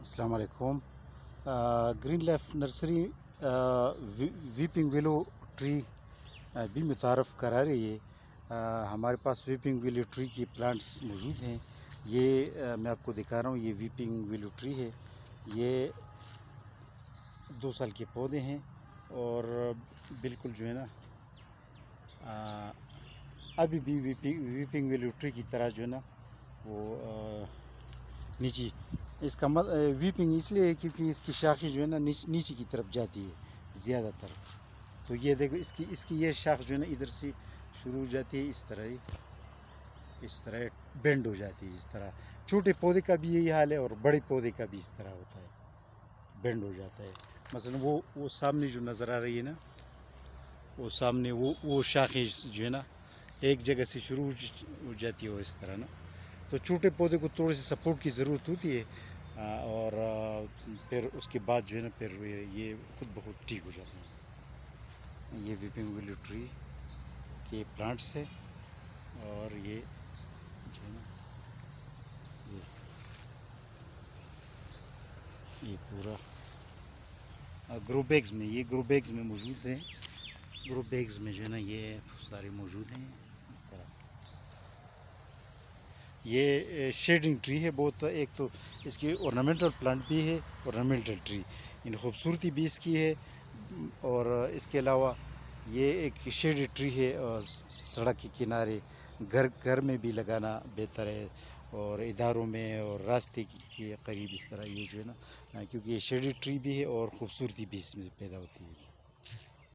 السلام علیکم۔ Green Leaf Nursery weeping willow tree بھی متعارف کرا رہی ہے۔ ہمارے پاس ویپنگ ویلو ٹری کی پلانٹس موجود ہیں۔ یہ میں آپ کو دکھا رہا ہوں، یہ ویپنگ ویلو ٹری ہے۔ یہ 2 سال کے پودے ہیں اور بالکل جو ہے نا ابھی بھی ویپنگ ویلو ٹری کی طرح جو ہے نا وہ نیچے اس کا ویپنگ اس لیے ہے کیونکہ اس کی شاخیں جو ہے نا نیچے کی طرف جاتی ہے زیادہ تر۔ تو یہ دیکھو اس کی یہ شاخ جو ہے نا ادھر سے شروع ہو جاتی ہے، اس طرح بینڈ ہو جاتی ہے۔ اس طرح چھوٹے پودے کا بھی یہی حال ہے اور بڑے پودے کا بھی اس طرح ہوتا ہے، بینڈ ہو جاتا ہے۔ مثلا وہ سامنے جو نظر آ رہی ہے نا، وہ سامنے وہ شاخیں جو ہے نا ایک جگہ سے شروع ہو جاتی ہے، وہ اس طرح نا۔ تو چھوٹے پودے کو تھوڑے سے سپورٹ کی ضرورت ہوتی ہے، اور پھر اس کے بعد جو ہے نا پھر یہ خود بخود ٹھیک ہو جاتا ہے۔ یہ ویپنگ ویلو ٹری کے پلانٹس ہے، اور یہ جو ہے نا یہ پورا گرو بیگز میں، یہ گرو بیگز میں موجود ہیں۔ گرو بیگز میں جو ہے نا یہ سارے موجود ہیں اس طرح۔ یہ شیڈنگ ٹری ہے بہت، ایک تو اس کی ornamental پلانٹ بھی ہے، ornamental ٹری یعنی خوبصورتی بھی اس کی ہے، اور اس کے علاوہ یہ ایک شیڈی ٹری ہے، اور سڑک کے کنارے گھر میں بھی لگانا بہتر ہے، اور اداروں میں اور راستے کے قریب اس طرح یہ جو ہے نا، کیونکہ یہ شیڈی ٹری بھی ہے اور خوبصورتی بھی اس میں پیدا ہوتی ہے۔